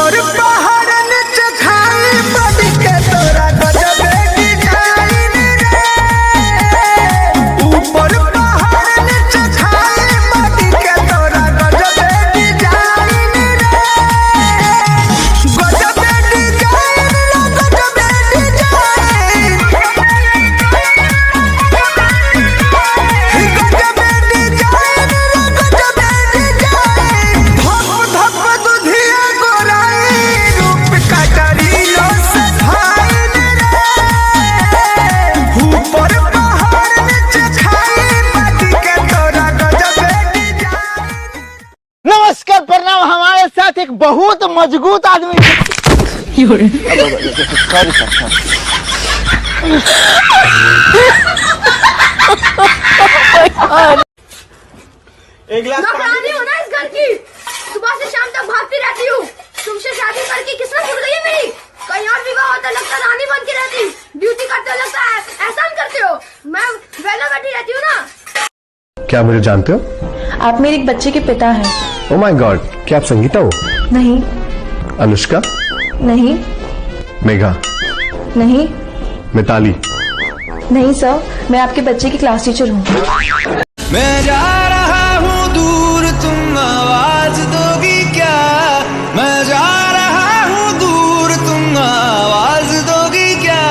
ऊपर पहाड़ नीचे खाई बड़ी के तोरा गजबे डिजाइन रे। ऊपर पहाड़ नीचे खाई बड़ी के तोरा गजबे डिजाइन रे। गजबे डिजाइन रे, गजबे डिजाइन। गजबे डिजाइन रे, गजबे डिजाइन। धप धप दुधिया गोराई रूप कटरीलो से फाइन रे। ऊपर पहाड़ नीचे खाई माटी के तोरा गजबे डिजाइन। नमस्कार प्रणाम। हमारे साथ एक बहुत मजबूत आदमी एक गिलास नौकरानी हो ना इस घर की। सुबह से शाम तक भागती रहती हूँ। तुमसे शादी करके किस्मत जुड़ गई है मेरी। कहीं और विवाह होता लगता रानी बन के रहती, ड्यूटी करते लगता है एहसान करते हो। मैं वेला बैठी रहती हूँ ना। क्या मुझे जानते हो? आप मेरे एक बच्चे के पिता हैं। ओ माय गॉड, क्या आप संगीता हो? नहीं अनुष्का? नहीं मेघा? नहीं मिताली? नहीं सर, मैं आपके बच्चे की क्लास टीचर हूँ। मैं जा रहा हूँ दूर, तुम आवाज दोगी क्या? मैं जा रहा हूँ दूर, तुम आवाज दोगी क्या?